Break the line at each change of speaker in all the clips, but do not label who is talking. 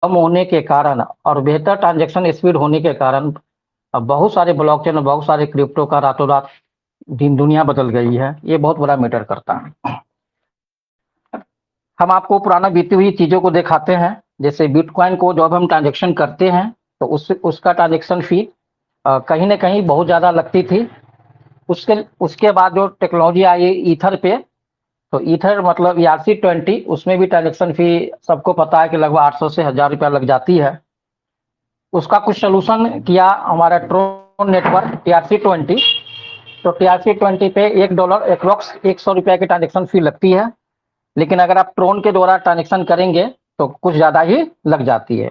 कम होने के कारण और बेहतर ट्रांजैक्शन स्पीड होने के कारण अब बहुत सारे ब्लॉकचेन और बहुत सारे क्रिप्टो का रातों रात दिन दुनिया बदल गई है। ये बहुत बड़ा मैटर करता है। हम आपको पुराना बीती हुई चीज़ों को दिखाते हैं। जैसे बिटकॉइन को जब हम ट्रांजैक्शन करते हैं तो उसका ट्रांजैक्शन फी कहीं न कहीं बहुत ज़्यादा लगती थी। उसके उसके बाद जो टेक्नोलॉजी आई ईथर पे, तो ईथर मतलब ERC-20, उसमें भी ट्रांजैक्शन फी सबको पता है कि लगभग 800 से 1000 रुपया लग जाती है। उसका कुछ सोल्यूशन किया हमारा ट्रोन नेटवर्क TRC-20। तो TRC-20 पे $1 अप्रॉक्स 100 रुपया की ट्रांजैक्शन फी लगती है। लेकिन अगर आप ट्रोन के द्वारा ट्रांजैक्शन करेंगे तो कुछ ज़्यादा ही लग जाती है।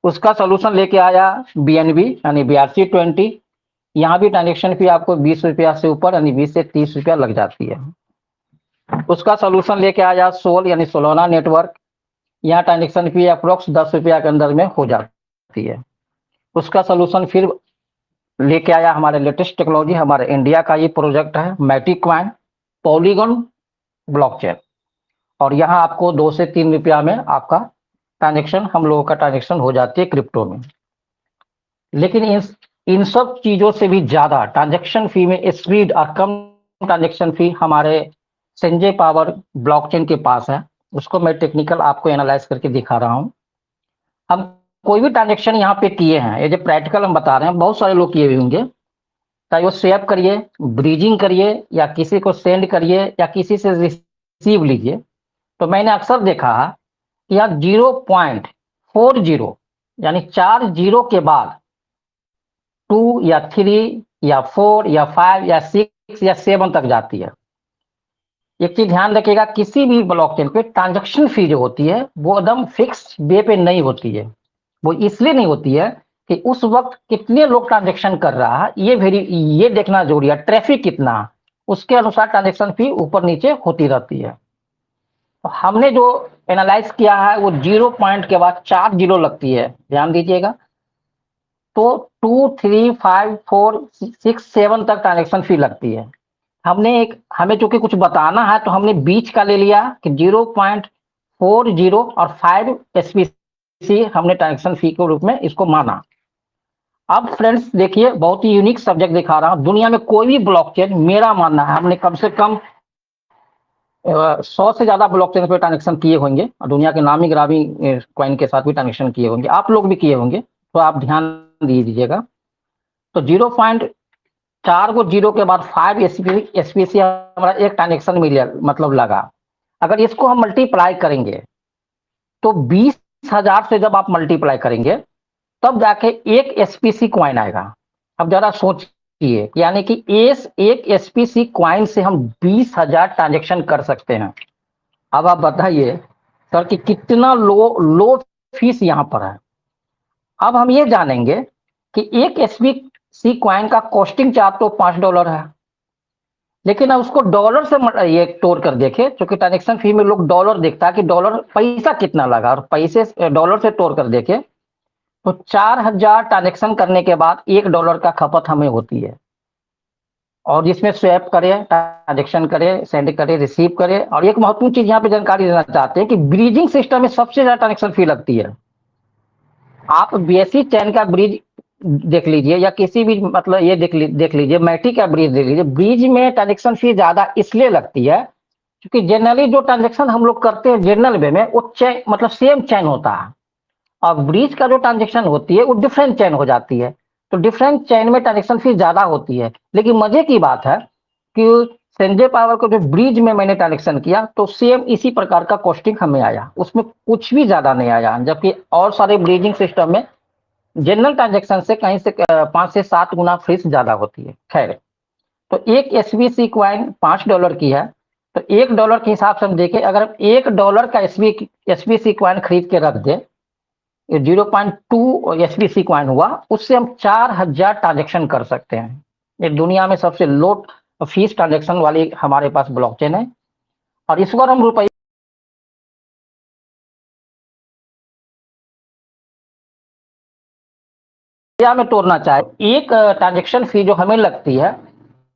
उसका सोल्यूशन लेके आया BNB यानी BRC-20। यहाँ भी ट्रांजैक्शन फी आपको 20 रुपया से ऊपर यानी 20 से 30 रुपया लग जाती है। उसका सोल्यूशन लेके आया सोल यानी सोलोना नेटवर्क। यहाँ ट्रांजैक्शन फी अप्रॉक्स 10 रुपया के अंदर में हो जाती है। उसका सोल्यूशन फिर लेके आया हमारे लेटेस्ट टेक्नोलॉजी, हमारे इंडिया का ये प्रोजेक्ट है मैटिकॉइन पॉलीगॉन ब्लॉकचेन। और यहाँ आपको 2 से 3 रुपया में आपका ट्रांजैक्शन, हम लोगों का ट्रांजैक्शन हो जाती है क्रिप्टो में। लेकिन इन सब चीज़ों से भी ज़्यादा ट्रांजैक्शन फी में स्पीड और कम ट्रांजैक्शन फी हमारे संजय पावर ब्लॉकचेन के पास है। उसको मैं टेक्निकल आपको एनालाइज करके दिखा रहा हूँ। हम कोई भी ट्रांजैक्शन यहाँ पे किए हैं, ये जो प्रैक्टिकल हम बता रहे हैं, बहुत सारे लोग किए हुए होंगे। चाहे वो स्वैप करिए, ब्रीजिंग करिए, या किसी को सेंड करिए, या किसी से रिसीव लीजिए, तो मैंने अक्सर देखा है कि आप 0.40 यानी 4 जीरो के बाद 2 या 3 या 4 या 5 या 6 या 7 तक जाती है। एक चीज ध्यान रखिएगा, किसी भी ब्लॉकचेन पे ट्रांजैक्शन फी जो होती है वो एकदम फिक्स वे पे नहीं होती है। वो इसलिए नहीं होती है कि उस वक्त कितने लोग ट्रांजैक्शन कर रहा है ये देखना जरूरी है। ट्रैफिक कितना, उसके अनुसार ट्रांजैक्शन फी ऊपर नीचे होती रहती है। तो हमने जो एनालाइज किया है वो 0 पॉइंट के बाद 4 जीरो लगती है, ध्यान दीजिएगा। तो 2, 3, 5, 4, 6, 7 तक ट्रांजैक्शन फी लगती है। हमें चूंकि कुछ बताना है तो हमने बीच का ले लिया कि 0.40 और 5 SPC हमने ट्रांजैक्शन फी के रूप में इसको माना। अब फ्रेंड्स देखिए, बहुत ही यूनिक सब्जेक्ट दिखा रहा हूं। दुनिया में कोई भी ब्लॉकचेन, मेरा मानना है, हमने कम से कम 100 से ज्यादा ब्लॉकचेन पे ट्रांजैक्शन किए होंगे और दुनिया के नामी गिरामी कॉइन के साथ भी ट्रांजैक्शन किए होंगे, आप लोग भी किए होंगे, तो आप ध्यान दीजिएगा। तो 0.4 को 0 के बाद 5 SPC हमारा एक ट्रांजेक्शन मिलियन मतलब लगा। अगर इसको हम मल्टीप्लाई करेंगे तो 20,000 से जब आप मल्टीप्लाई करेंगे तब जाके एक SPC क्वाइन आएगा। अब जरा सोचिए, यानी कि एक SPC क्वाइन से हम 20,000 ट्रांजेक्शन कर सकते हैं। अब आप बताइए सर कि कितना लो फीस यहाँ पर है। अब हम ये जानेंगे कि एक SPC क्वाइन का कॉस्टिंग चार्ज तो $5 है, लेकिन अब उसको डॉलर से ये तोड़ कर देखे, क्योंकि ट्रांजेक्शन फी में लोग डॉलर देखता है कि डॉलर पैसा कितना लगा, और पैसे डॉलर से तोड़ कर देखे तो 4000 ट्रांजेक्शन करने के बाद $1 का खपत हमें होती है। और जिसमें स्वैप करे, ट्रांजेक्शन करे, सेंड करे, रिसीव करे। और एक महत्वपूर्ण चीज यहाँ पे जानकारी देना चाहते हैं कि ब्रिजिंग सिस्टम में सबसे ज्यादा ट्रांजेक्शन फी लगती है। आप BSC चैन का ब्रिज देख लीजिए, या किसी भी मतलब ये देख लीजिए, मैटिक का ब्रिज देख लीजिए। ब्रिज में ट्रांजेक्शन फी ज्यादा इसलिए लगती है क्योंकि जनरली जो ट्रांजेक्शन हम लोग करते हैं जनरल वे में, वो चैन मतलब सेम चैन होता है, और ब्रिज का जो ट्रांजेक्शन होती है वो डिफरेंट चैन हो जाती है। तो डिफरेंट चैन में ट्रांजेक्शन फी ज्यादा होती है। लेकिन मजे की बात है कि संजय पावर को जो ब्रिज में मैंने ट्रांजेक्शन किया तो सेम इसी प्रकार का कॉस्टिंग हमें आया, उसमें कुछ भी ज्यादा नहीं आया। जबकि और सारे ब्रिजिंग सिस्टम में जनरल ट्रांजेक्शन से कहीं से 5 से 7 गुना फीस ज्यादा होती है। खैर, तो एक SBC क्वाइन $5 की है, तो $1 के हिसाब से हम देखें, अगर हम $1 का SBC क्वाइन खरीद के रख दे, 0.2 SBC क्वाइन हुआ, उससे हम 4000 ट्रांजेक्शन कर सकते हैं। ये दुनिया में सबसे लो फीस ट्रांजेक्शन वाली हमारे पास ब्लॉकचेन है। और इस बार हम रुपये में तोड़ना चाहे, एक ट्रांजेक्शन फी जो हमें लगती है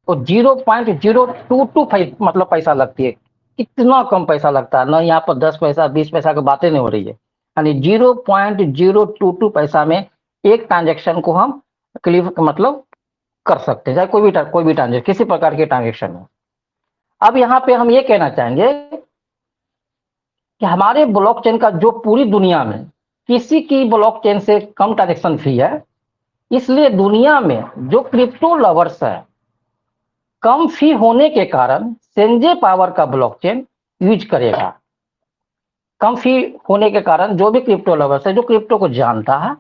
वो 0.022 मतलब पैसा लगती है। कितना कम पैसा लगता है ना, यहाँ पर 10 पैसा 20 पैसा की बातें नहीं हो रही है। यानी 0.022 पैसा में एक ट्रांजेक्शन को हम क्लियर मतलब कर सकते हैं, चाहे कोई भी ट्रांजेक्शन, किसी प्रकार के ट्रांजेक्शन हो। अब यहाँ पे हम ये कहना चाहेंगे कि हमारे ब्लॉकचेन का जो पूरी दुनिया में किसी की ब्लॉकचेन से कम ट्रांजेक्शन फी है, इसलिए दुनिया में जो क्रिप्टो लवर्स है, कम फी होने के कारण सेंजे पावर का ब्लॉकचेन यूज करेगा। कम फी होने के कारण जो भी क्रिप्टो लवर्स है, जो क्रिप्टो को जानता है,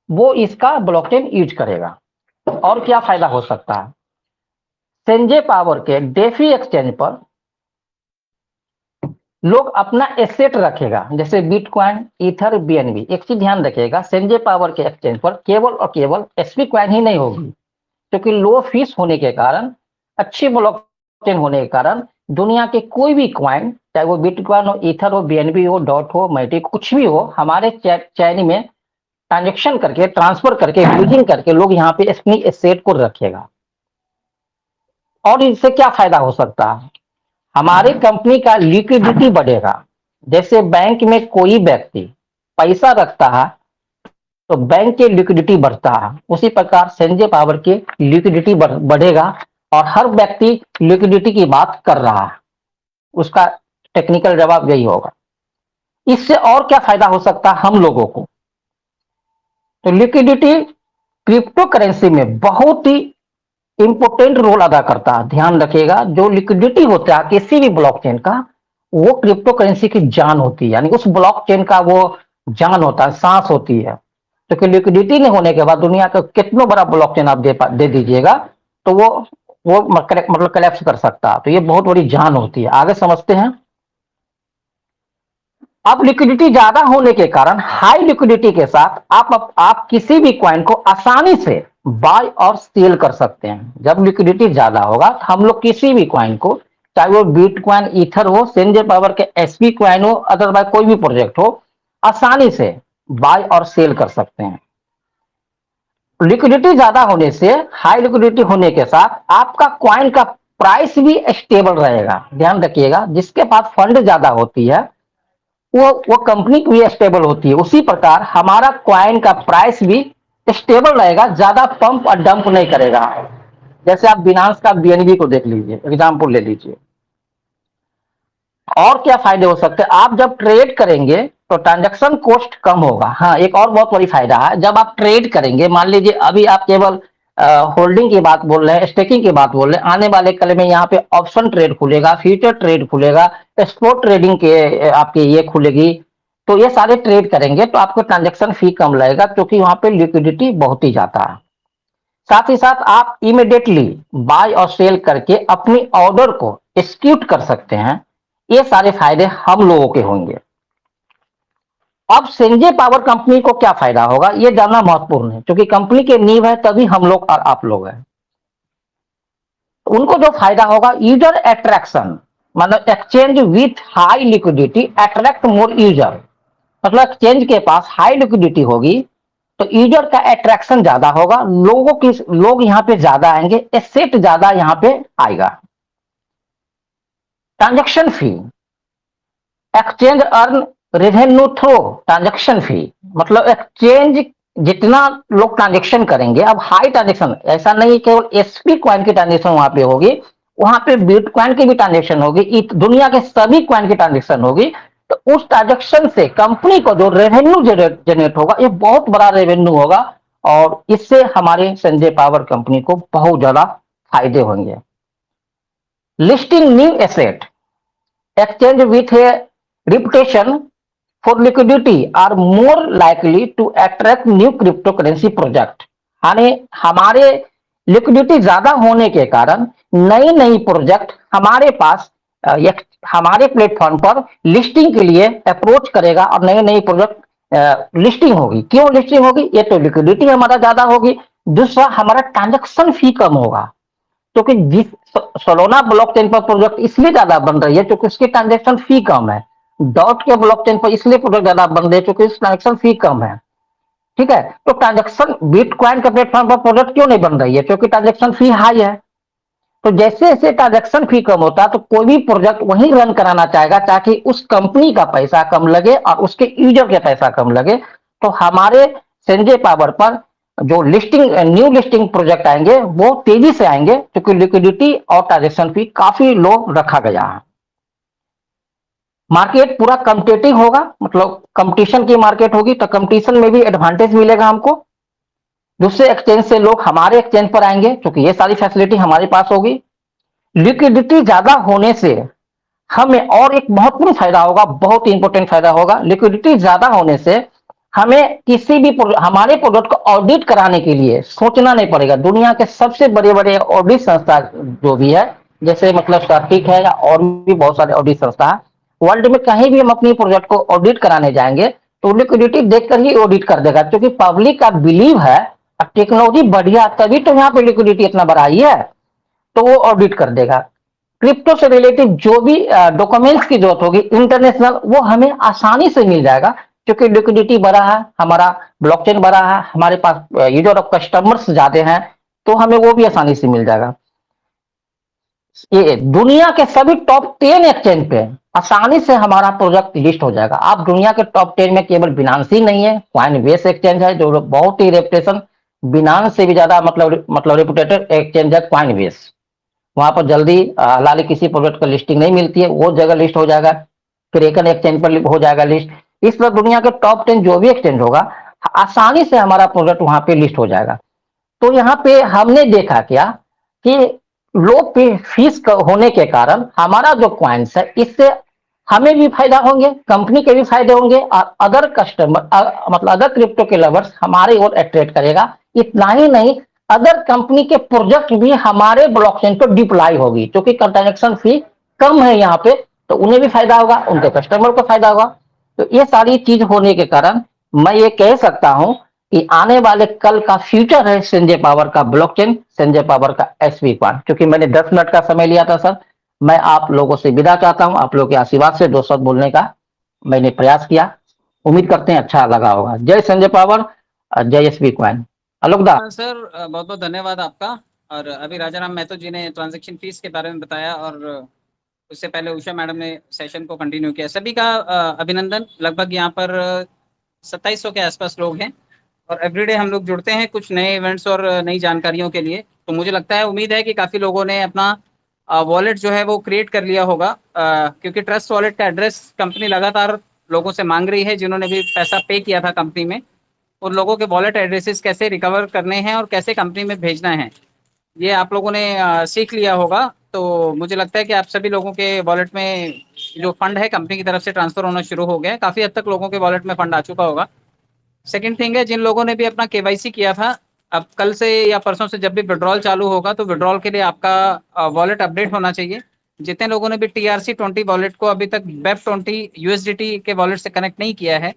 वो इसका ब्लॉकचेन यूज करेगा। और क्या फायदा हो सकता है? सेंजे पावर के डेफी एक्सचेंज पर लोग अपना एसेट रखेगा, जैसे बिटकॉइन, ईथर, बीएनबी। एक चीज ध्यान रखिएगा, सेंजे पावर के एक्सचेंज पर केवल और केवल एसपी कॉइन ही नहीं होगी, क्योंकि लो फीस होने के कारण, अच्छी ब्लॉकचेन होने के कारण दुनिया के कोई भी कॉइन, चाहे वो बिटकॉइन हो, ईथर हो, बीएनबी हो, डॉट हो, मैटिक, कुछ भी हो, हमारे चैन में ट्रांजेक्शन करके, ट्रांसफर करके, यूजिंग करके लोग यहाँ पे अपनी एसेट को रखेगा। और इससे क्या फायदा हो सकता है? हमारे कंपनी का लिक्विडिटी बढ़ेगा। जैसे बैंक में कोई व्यक्ति पैसा रखता है तो बैंक के लिक्विडिटी बढ़ता है, उसी प्रकार सेंजे पावर के लिक्विडिटी बढ़ेगा और हर व्यक्ति लिक्विडिटी की बात कर रहा है। उसका टेक्निकल जवाब यही होगा। इससे और क्या फायदा हो सकता है हम लोगों को? तो लिक्विडिटी क्रिप्टो करेंसी में बहुत ही इंपोर्टेंट रोल अदा करता है। ध्यान रखिएगा, जो लिक्विडिटी होता है किसी भी ब्लॉकचेन का, वो क्रिप्टो करेंसी की जान होती है, यानी उस ब्लॉकचेन का वो जान होता है, सांस होती है। क्योंकि लिक्विडिटी नहीं होने के बाद दुनिया का कितना बड़ा ब्लॉकचेन आप दे दीजिएगा तो वो मतलब कलेप्स कर सकता है। तो ये बहुत बड़ी जान होती है। आगे समझते हैं। अब लिक्विडिटी ज्यादा होने के कारण, हाई लिक्विडिटी के साथ आप किसी भी कॉइन को आसानी से बाय और सेल कर सकते हैं। जब लिक्विडिटी ज्यादा होगा तो हम लोग किसी भी कॉइन को, चाहे वो बिटकॉइन, ईथर हो, सेंजे पावर के एसपी कॉइन हो, अदरवाइज कोई भी प्रोजेक्ट हो, आसानी से बाय और सेल कर सकते हैं। लिक्विडिटी ज्यादा होने से, हाई लिक्विडिटी होने के साथ आपका कॉइन का प्राइस भी स्टेबल रहेगा। ध्यान रखिएगा, जिसके पास फंड ज्यादा होती है वो कंपनी भी स्टेबल होती है। उसी प्रकार हमारा कॉइन का प्राइस भी स्टेबल रहेगा, ज्यादा पंप और डंप नहीं करेगा। जैसे आप बिनांस का बीएनबी को देख लीजिए, एग्जांपल ले लीजिए। और क्या फायदे हो सकते हैं? आप जब ट्रेड करेंगे तो ट्रांजैक्शन कॉस्ट कम होगा। हाँ, एक और बहुत बड़ी फायदा है, जब आप ट्रेड करेंगे, मान लीजिए अभी आप केवल होल्डिंग की बात बोल रहे हैं, स्टेकिंग की बात बोल रहे हैं, आने वाले कल में यहाँ पे ऑप्शन ट्रेड खुलेगा, फ्यूचर ट्रेड खुलेगा, स्पॉट ट्रेडिंग के आपके ये खुलेगी। तो ये सारे ट्रेड करेंगे तो आपको ट्रांजेक्शन फी कम लगेगा, क्योंकि वहां पे लिक्विडिटी बहुत ही ज्यादा है। साथ ही साथ आप इमीडिएटली बाय और सेल करके अपनी ऑर्डर को एक्सिक्यूट कर सकते हैं। ये सारे फायदे हम लोगों के होंगे। अब सेंजे पावर कंपनी को क्या फायदा होगा, ये जानना महत्वपूर्ण है, क्योंकि कंपनी के नींव है तभी हम लोग और आप लोग हैं। उनको जो फायदा होगा, यूजर अट्रैक्शन, मतलब exchange with high liquidity attract more user. मतलब एक्सचेंज के पास हाई लिक्विडिटी होगी तो यूजर का अट्रैक्शन ज्यादा होगा, लोग यहाँ पे ज्यादा आएंगे, एसेट ज्यादा यहाँ पे आएगा। Transaction fee, exchange earn revenue through transaction fee. मतलब एक्सचेंज जितना लोग ट्रांजेक्शन करेंगे, अब हाई ट्रांजेक्शन, ऐसा नहीं केवल एसपी कॉइन की ट्रांजेक्शन वहां पे होगी, वहां पे बिटकॉइन की भी ट्रांजेक्शन होगी, दुनिया के सभी कॉइन की ट्रांजेक्शन होगी। तो उस ट्रांजेक्शन से कंपनी को जो रेवेन्यू जनरेट होगा, ये बहुत बड़ा रेवेन्यू होगा और इससे हमारे संजय पावर कंपनी को बहुत ज्यादा फायदे होंगे। Listing new asset, exchange with a reputation for liquidity are more likely to attract new cryptocurrency project। यानी हमारे लिक्विडिटी ज्यादा होने के कारण नई नई प्रोजेक्ट हमारे पास हमारे प्लेटफॉर्म पर लिस्टिंग के लिए अप्रोच करेगा और नई नई प्रोजेक्ट लिस्टिंग होगी। क्यों लिस्टिंग होगी? ये तो लिक्विडिटी हमारा ज्यादा होगी, दूसरा हमारा ट्रांजेक्शन फी कम होगा। क्योंकि जिस सोलोना ब्लॉकचेन पर प्रोजेक्ट इसलिए ज्यादा बन रही है क्योंकि उसकी ट्रांजेक्शन फी कम है। डॉट के ब्लॉकचेन पर इसलिए प्रोजेक्ट ज्यादा बन रही है क्योंकि ट्रांजेक्शन फी कम है। ठीक है, तो ट्रांजेक्शन बिटकॉइन के प्लेटफॉर्म पर प्रोजेक्ट क्यों नहीं बन रही है? क्योंकि ट्रांजेक्शन फी हाई है। तो जैसे जैसे ट्रांजेक्शन फी कम होता है तो कोई भी प्रोजेक्ट वहीं रन कराना चाहेगा ताकि उस कंपनी का पैसा कम लगे और उसके यूजर का पैसा कम लगे। तो हमारे संजय पावर पर जो लिस्टिंग न्यू लिस्टिंग प्रोजेक्ट आएंगे वो तेजी से आएंगे क्योंकि लिक्विडिटी और ट्रांजेक्शन फी काफी लो रखा गया है। मार्केट पूरा कम्पिटेटिव होगा, मतलब कंपटीशन की मार्केट होगी, तो कंपटीशन में भी एडवांटेज मिलेगा हमको। दूसरे एक्सचेंज से लोग हमारे एक्सचेंज पर आएंगे क्योंकि ये सारी फैसिलिटी हमारे पास होगी। लिक्विडिटी ज्यादा होने से हमें और एक महत्वपूर्ण फायदा होगा, बहुत ही इंपॉर्टेंट फायदा होगा। लिक्विडिटी ज्यादा होने से हमें किसी भी हमारे प्रोडक्ट को ऑडिट कराने के लिए सोचना नहीं पड़ेगा। दुनिया के सबसे बड़े बड़े ऑडिट संस्था जो भी है, जैसे मतलब सर्टिक है या और भी बहुत सारे ऑडिट संस्था है, वर्ल्ड में कहीं भी हम अपनी प्रोजेक्ट को ऑडिट कराने जाएंगे तो लिक्विडिटी देखकर ही ऑडिट कर देगा, क्योंकि पब्लिक का बिलीव है टेक्नोलॉजी बढ़िया तभी तो यहाँ पे लिक्विडिटी इतना बड़ा ही है, तो वो ऑडिट कर देगा। क्रिप्टो से रिलेटेड जो भी डॉक्यूमेंट्स की जरूरत होगी इंटरनेशनल, वो हमें आसानी से मिल जाएगा क्योंकि लिक्विडिटी बढ़ा है, हमारा ब्लॉकचेन बढ़ा है, हमारे पास यूजर ऑफ कस्टमर्स ज्यादा हैं, तो हमें वो भी आसानी से मिल जाएगा। ये दुनिया के सभी टॉप 10 एक्सचेंज पे आसानी से हमारा प्रोजेक्ट लिस्ट हो जाएगा। आप दुनिया के टॉप 10 में केवल बिनांस ही नहीं है, कॉइनबेस एक्सचेंज है जो बहुत ही रेपुटेशन, बिनांस से भी ज्यादा मतलब रेपुटेटेड एक्सचेंज है कॉइनबेस। वहां पर जल्दी हालांकि किसी प्रोडक्ट का लिस्टिंग नहीं मिलती है, वो जगह लिस्ट हो जाएगा, क्रेकन एक्सचेंज पर हो जाएगा लिस्ट। इस तरह दुनिया के टॉप 10 जो भी एक्सचेंज होगा आसानी से हमारा प्रोडक्ट वहां पे लिस्ट हो जाएगा। तो यहाँ पे हमने देखा क्या कि लो पे फीस होने के कारण हमारा जो क्वाइंस है इससे हमें भी फायदा होंगे, कंपनी के भी फायदे होंगे और अदर कस्टमर मतलब अदर क्रिप्टो के लवर्स हमारे ओर अट्रैक्ट करेगा। इतना ही नहीं, अदर कंपनी के प्रोजेक्ट भी हमारे ब्लॉकचेन पर डिप्लॉय होगी क्योंकि ट्रांजेक्शन फी कम है यहाँ पे, तो उन्हें भी फायदा होगा, उनके कस्टमर को फायदा होगा। तो ये सारी चीज होने के कारण मैं ये कह सकता हूं कि आने वाले कल का फ्यूचर है संजय पावर का ब्लॉकचेन, संजय पावर का एसवी क्वांट। क्योंकि मैंने 10 मिनट का समय लिया था सर, मैं आप लोगों से विदा चाहता हूं, आप लोगों के आशीर्वाद से 2 शब्द बोलने का मैंने प्रयास किया, उम्मीद करते हैं अच्छा लगा होगा। जय संजय पावर, जय एसवी क्वाइन। अलोकदा
सर बहुत बहुत धन्यवाद आपका। और अभी राजाराम महतो जी ने ट्रांजैक्शन फीस के बारे में बताया और उससे पहले उषा मैडम ने सेशन को कंटिन्यू किया। सभी का अभिनंदन। लगभग यहाँ पर 2700 के आसपास लोग हैं और एवरीडे हम लोग जुड़ते हैं कुछ नए इवेंट्स और नई जानकारियों के लिए। तो मुझे लगता है, उम्मीद है कि काफ़ी लोगों ने अपना वॉलेट जो है वो क्रिएट कर लिया होगा, क्योंकि ट्रस्ट वॉलेट का एड्रेस कंपनी लगातार लोगों से मांग रही है। जिन्होंने भी पैसा पे किया था कंपनी में, उन लोगों के वॉलेट एड्रेसेस कैसे रिकवर करने हैं और कैसे कंपनी में भेजना है, ये आप लोगों ने सीख लिया होगा। तो मुझे लगता है कि आप सभी लोगों के वॉलेट में जो फंड है कंपनी की तरफ से ट्रांसफर होना शुरू हो गया है। काफ़ी हद तक लोगों के वॉलेट में फंड आ चुका होगा। सेकंड थिंग है, जिन लोगों ने भी अपना केवाईसी किया था, अब कल से या परसों से जब भी विड्रॉल चालू होगा तो विड्रॉल के लिए आपका वॉलेट अपडेट होना चाहिए। जितने लोगों ने भी TRC20 वॉलेट को अभी तक BEP20 USDT के वॉलेट से कनेक्ट नहीं किया है,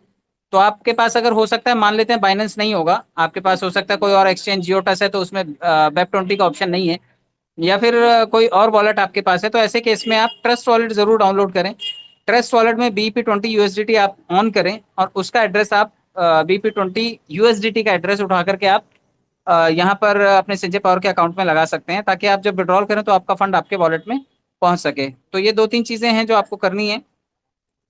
तो आपके पास अगर हो सकता है, मान लेते हैं बाइनेंस नहीं होगा, आपके पास हो सकता है कोई और एक्सचेंज, जियोटस है तो उसमें BEP20 का ऑप्शन नहीं है, या फिर कोई और वॉलेट आपके पास है, तो ऐसे केस में आप ट्रस्ट वॉलेट जरूर डाउनलोड करें। ट्रस्ट वॉलेट में BP20 USDT आप ऑन करें और उसका एड्रेस आप BP20 USDT का एड्रेस उठा करके आप यहाँ पर अपने संजय पावर के अकाउंट में लगा सकते हैं, ताकि आप जब विड्रॉल करें तो आपका फंड आपके वॉलेट में पहुंच सके। तो ये 2-3 चीजें हैं जो आपको करनी है।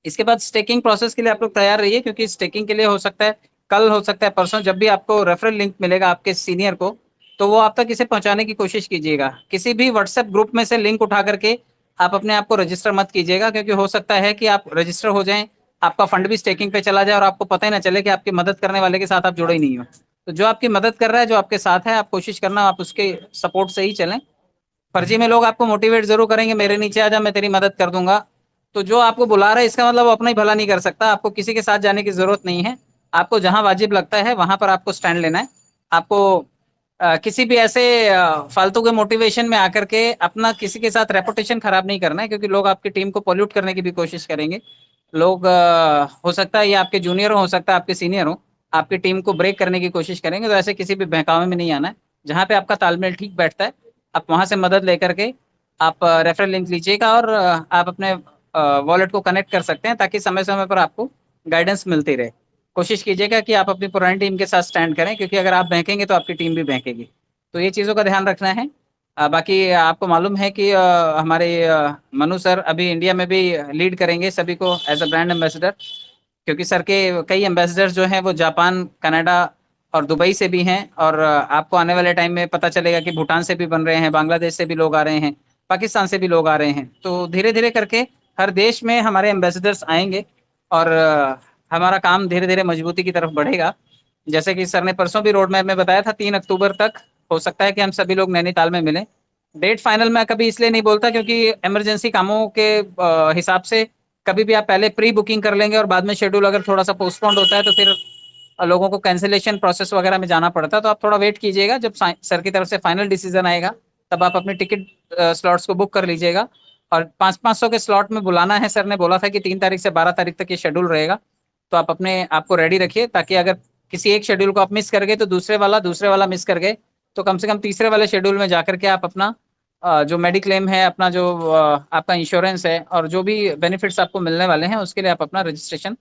इसके बाद स्टेकिंग प्रोसेस के लिए आप लोग तैयार रहिए, क्योंकि स्टेकिंग के लिए हो सकता है कल, हो सकता है परसों, जब भी आपको रेफरल लिंक मिलेगा आपके सीनियर को, तो वो आप तक इसे पहुंचाने की कोशिश कीजिएगा। किसी भी व्हाट्सएप ग्रुप में से लिंक उठा करके आप अपने आप को रजिस्टर मत कीजिएगा, क्योंकि हो सकता है कि आप रजिस्टर हो जाएं, आपका फंड भी स्टेकिंग पे चला जाए और आपको पता ही ना चले कि आपकी मदद करने वाले के साथ आप जुड़े ही नहीं हो। तो जो आपकी मदद कर रहा है, जो आपके साथ है, आप कोशिश करना आप उसके सपोर्ट से ही चलें। फर्जी में लोग आपको मोटिवेट जरूर करेंगे, मेरे नीचे आ जा, मैं तेरी मदद कर दूंगा। तो जो आपको बुला रहा है इसका मतलब वो अपना ही भला नहीं कर सकता। आपको किसी के साथ जाने की जरूरत नहीं है। आपको जहां वाजिब लगता है वहां पर आपको स्टैंड लेना है। आपको किसी भी ऐसे फालतू के मोटिवेशन में आकर के अपना किसी के साथ रेपुटेशन खराब नहीं करना है, क्योंकि लोग आपकी टीम को पोल्यूट करने की भी कोशिश करेंगे। लोग हो सकता है ये आपके जूनियर हो सकता है आपके सीनियर हो, आपकी टीम को ब्रेक करने की कोशिश करेंगे। तो ऐसे किसी भी बहकावे में नहीं आना है। जहां पे आपका तालमेल ठीक बैठता है, आप वहां से मदद लेकर के आप रेफरल लिंक लीजिएगा और आप अपने वॉलेट को कनेक्ट कर सकते हैं, ताकि समय समय पर आपको गाइडेंस मिलती रहे। कोशिश कीजिएगा कि आप अपनी पुरानी टीम के साथ स्टैंड करें, क्योंकि अगर आप बहकेंगे तो आपकी टीम भी बहकेगी। तो ये चीज़ों का ध्यान रखना है। बाकी आपको मालूम है कि हमारे मनु सर अभी इंडिया में भी लीड करेंगे सभी को एज अ ब्रांड एम्बेसडर, क्योंकि सर के कई एम्बेसडर जो हैं वो जापान, कनाडा और दुबई से भी हैं। और आपको आने वाले टाइम में पता चलेगा कि भूटान से भी बन रहे हैं, बांग्लादेश से भी लोग आ रहे हैं, पाकिस्तान से भी लोग आ रहे हैं। तो धीरे धीरे करके हर देश में हमारे एम्बेसडर्स आएंगे और हमारा काम धीरे धीरे मजबूती की तरफ बढ़ेगा। जैसे कि सर ने परसों भी रोड मैप में बताया था, 3 अक्टूबर तक हो सकता है कि हम सभी लोग नैनीताल में मिलें। डेट फाइनल मैं कभी इसलिए नहीं बोलता क्योंकि इमरजेंसी कामों के हिसाब से कभी भी आप पहले प्री बुकिंग कर लेंगे और बाद में शेड्यूल अगर थोड़ा सा पोस्टपोन्ड होता है तो फिर लोगों को कैंसिलेशन प्रोसेस वगैरह में जाना पड़ता है। तो आप थोड़ा वेट कीजिएगा, जब सर की तरफ से फाइनल डिसीजन आएगा तब आप अपनी टिकट स्लॉट्स को बुक कर लीजिएगा। और 500-500 के स्लॉट में बुलाना है, सर ने बोला था कि 3 तारीख से 12 तारीख तक ये शेड्यूल रहेगा। तो आप अपने आप को रेडी रखिए, ताकि अगर किसी एक शेड्यूल को आप मिस कर गए तो दूसरे वाला मिस कर गए तो कम से कम तीसरे वाले शेड्यूल में जाकर के आप अपना जो मेडिक्लेम है, अपना जो आपका इंश्योरेंस है और जो भी बेनिफिट्स आपको मिलने वाले हैं उसके लिए आप अपना रजिस्ट्रेशन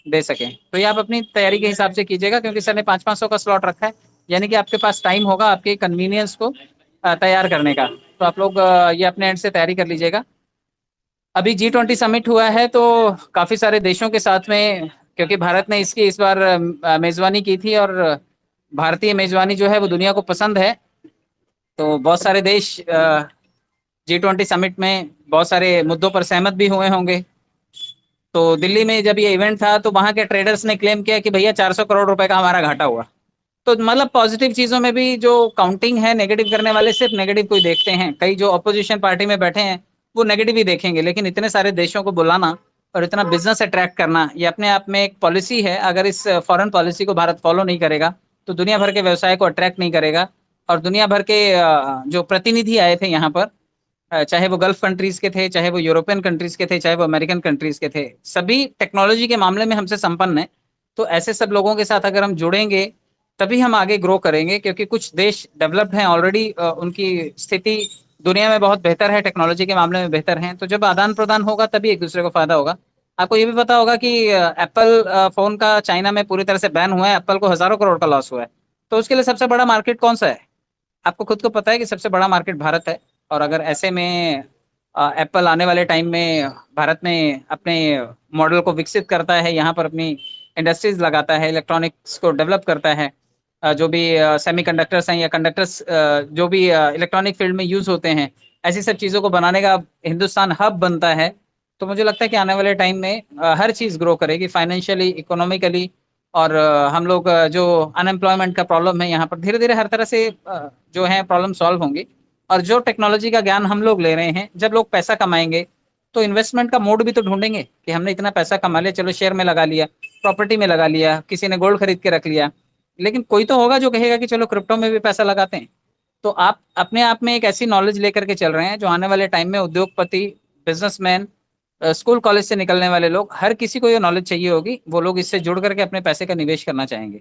दे सकें। तो ये आप अपनी तैयारी के हिसाब से कीजिएगा, क्योंकि सर ने 500-500 का स्लॉट रखा है, यानी कि आपके पास टाइम होगा आपके कन्वीनियंस को तैयार करने का। तो आप लोग ये अपने एंड से तैयारी कर लीजिएगा। अभी G20 समिट हुआ है तो काफी सारे देशों के साथ में, क्योंकि भारत ने इसकी इस बार मेजबानी की थी और भारतीय मेजबानी जो है वो दुनिया को पसंद है। तो बहुत सारे देश G20 समिट में बहुत सारे मुद्दों पर सहमत भी हुए होंगे। तो दिल्ली में जब ये इवेंट था तो वहां के ट्रेडर्स ने क्लेम किया कि भैया 400 करोड़ रुपए का हमारा घाटा हुआ। तो मतलब पॉजिटिव चीजों में भी जो काउंटिंग है, नेगेटिव करने वाले सिर्फ नेगेटिव को ही देखते हैं। कई जो अपोजिशन पार्टी में बैठे हैं वो नेगेटिव ही देखेंगे, लेकिन इतने सारे देशों को बुलाना और इतना बिजनेस अट्रैक्ट करना ये अपने आप में एक पॉलिसी है। अगर इस फॉरेन पॉलिसी को भारत फॉलो नहीं करेगा तो दुनिया भर के व्यवसाय को अट्रैक्ट नहीं करेगा। और दुनिया भर के जो प्रतिनिधि आए थे यहाँ पर, चाहे वो गल्फ कंट्रीज के थे, चाहे वो यूरोपियन कंट्रीज के थे, चाहे वो अमेरिकन कंट्रीज के थे, सभी टेक्नोलॉजी के मामले में हमसे संपन्न है। तो ऐसे सब लोगों के साथ अगर हम जुड़ेंगे तभी हम आगे ग्रो करेंगे, क्योंकि कुछ देश डेवलप्ड हैं ऑलरेडी, उनकी स्थिति दुनिया में बहुत बेहतर है, टेक्नोलॉजी के मामले में बेहतर हैं। तो जब आदान प्रदान होगा तभी एक दूसरे को फायदा होगा। आपको ये भी पता होगा कि एप्पल फोन का चाइना में पूरी तरह से बैन हुआ है, एप्पल को हजारों करोड़ का लॉस हुआ है। तो उसके लिए सबसे बड़ा मार्केट कौन सा है? आपको खुद को पता है कि सबसे बड़ा मार्केट भारत है। और अगर ऐसे में एप्पल आने वाले टाइम में भारत में अपने मॉडल को विकसित करता है, यहाँ पर अपनी इंडस्ट्रीज लगाता है, इलेक्ट्रॉनिक्स को डेवलप करता है, जो भी सेमीकंडक्टर्स हैं या कंडक्टर्स जो भी इलेक्ट्रॉनिक फील्ड में यूज होते हैं, ऐसी सब चीज़ों को बनाने का हिंदुस्तान हब बनता है। तो मुझे लगता है कि आने वाले टाइम में हर चीज़ ग्रो करेगी, फाइनेंशियली, इकोनॉमिकली। और हम लोग जो अनएम्प्लॉयमेंट का प्रॉब्लम है यहाँ पर धीरे धीरे हर तरह से जो है प्रॉब्लम सॉल्व होंगी। और जो टेक्नोलॉजी का ज्ञान हम लोग ले रहे हैं, जब लोग पैसा कमाएंगे तो इन्वेस्टमेंट का मोड भी तो ढूंढेंगे कि हमने इतना पैसा कमा लिया, चलो शेयर में लगा लिया, प्रॉपर्टी में लगा लिया, किसी ने गोल्ड खरीद के रख लिया। लेकिन कोई तो होगा जो कहेगा कि चलो क्रिप्टो में भी पैसा लगाते हैं। तो आप अपने आप में एक ऐसी नॉलेज लेकर के चल रहे हैं जो आने वाले टाइम में उद्योगपति, बिजनेसमैन, स्कूल कॉलेज से निकलने वाले लोग, हर किसी को ये नॉलेज चाहिए होगी। वो लोग इससे जुड़ करके अपने पैसे का निवेश करना चाहेंगे।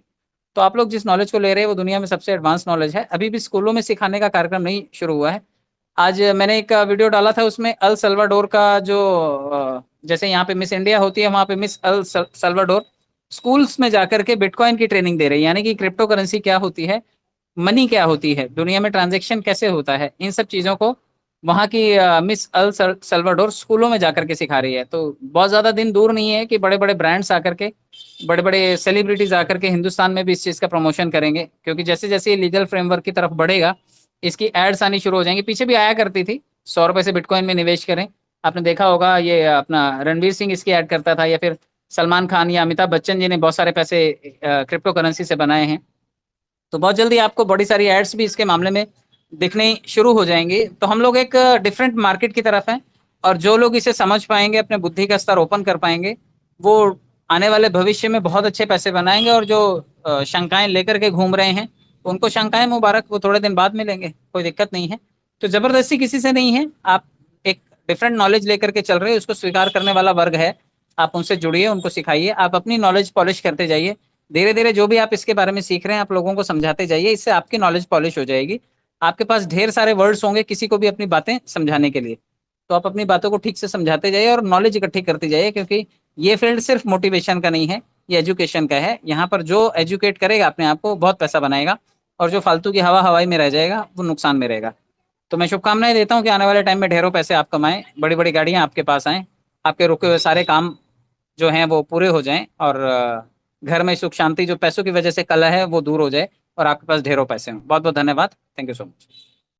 तो आप लोग जिस नॉलेज को ले रहे हैं वो दुनिया में सबसे एडवांस नॉलेज है, अभी भी स्कूलों में सिखाने का कार्यक्रम नहीं शुरू हुआ है। आज मैंने एक वीडियो डाला था, उसमें अल सल्वाडोर का जो जैसे यहाँ पे मिस इंडिया होती है वहाँ पे मिस अल सल्वाडोर स्कूल्स में जाकर के बिटकॉइन की ट्रेनिंग दे रही है, यानी कि क्रिप्टो करेंसी क्या होती है, मनी क्या होती है, दुनिया में ट्रांजेक्शन कैसे होता है, इन सब चीज़ों को वहाँ की मिस अल सल्वाडोर स्कूलों में जाकर के सिखा रही है। तो बहुत ज़्यादा दिन दूर नहीं है कि बड़े बड़े ब्रांड्स आकर के, बड़े बड़े सेलिब्रिटीज आकर के हिंदुस्तान में भी इस चीज़ का प्रमोशन करेंगे, क्योंकि जैसे जैसे ये लीगल फ्रेमवर्क की तरफ बढ़ेगा इसकी एड्स आनी शुरू हो जाएंगी। पीछे भी आया करती थी, 100 रुपए से बिटकॉइन में निवेश करें। आपने देखा होगा ये अपना रणवीर सिंह इसकी ऐड करता था, या फिर सलमान खान या अमिताभ बच्चन जी ने बहुत सारे पैसे क्रिप्टो करेंसी से बनाए हैं। तो बहुत जल्दी आपको बड़ी सारी एड्स भी इसके मामले में दिखने शुरू हो जाएंगी। तो हम लोग एक डिफरेंट मार्केट की तरफ हैं, और जो लोग इसे समझ पाएंगे, अपने बुद्धि का स्तर ओपन कर पाएंगे, वो आने वाले भविष्य में बहुत अच्छे पैसे बनाएंगे। और जो शंकाएं लेकर के घूम रहे हैं उनको शंकाएं मुबारक, वो थोड़े दिन बाद मिलेंगे, कोई दिक्कत नहीं है। तो जबरदस्ती किसी से नहीं है, आप एक डिफरेंट नॉलेज लेकर के चल रहे हैं, उसको स्वीकार करने वाला वर्ग है। आप उनसे जुड़िए, उनको सिखाइए, आप अपनी नॉलेज पॉलिश करते जाइए। धीरे धीरे जो भी आप इसके बारे में सीख रहे हैं आप लोगों को समझाते जाइए, इससे आपकी नॉलेज पॉलिश हो जाएगी। आपके पास ढेर सारे वर्ड्स होंगे किसी को भी अपनी बातें समझाने के लिए। तो आप अपनी बातों को ठीक से समझाते जाइए और नॉलेज इकट्ठी करते जाइए, क्योंकि ये फील्ड सिर्फ मोटिवेशन का नहीं है, ये एजुकेशन का है। यहाँ पर जो एजुकेट करेगा अपने आप को बहुत पैसा बनाएगा, और जो फालतू की हवा हवाई में रह जाएगा वो नुकसान में रहेगा। तो मैं शुभकामनाएं देता हूँ कि आने वाले टाइम में ढेरों पैसे आप कमाएं, बड़ी बड़ी गाड़ियां आपके पास आएं, आपके रुके हुए सारे काम जो हैं वो पूरे हो जाएं, और घर में सुख शांति जो पैसों की वजह से कलह है वो दूर हो जाए, और आपके पास ढेरों पैसे हों। बहुत बहुत धन्यवाद। Thank you so much.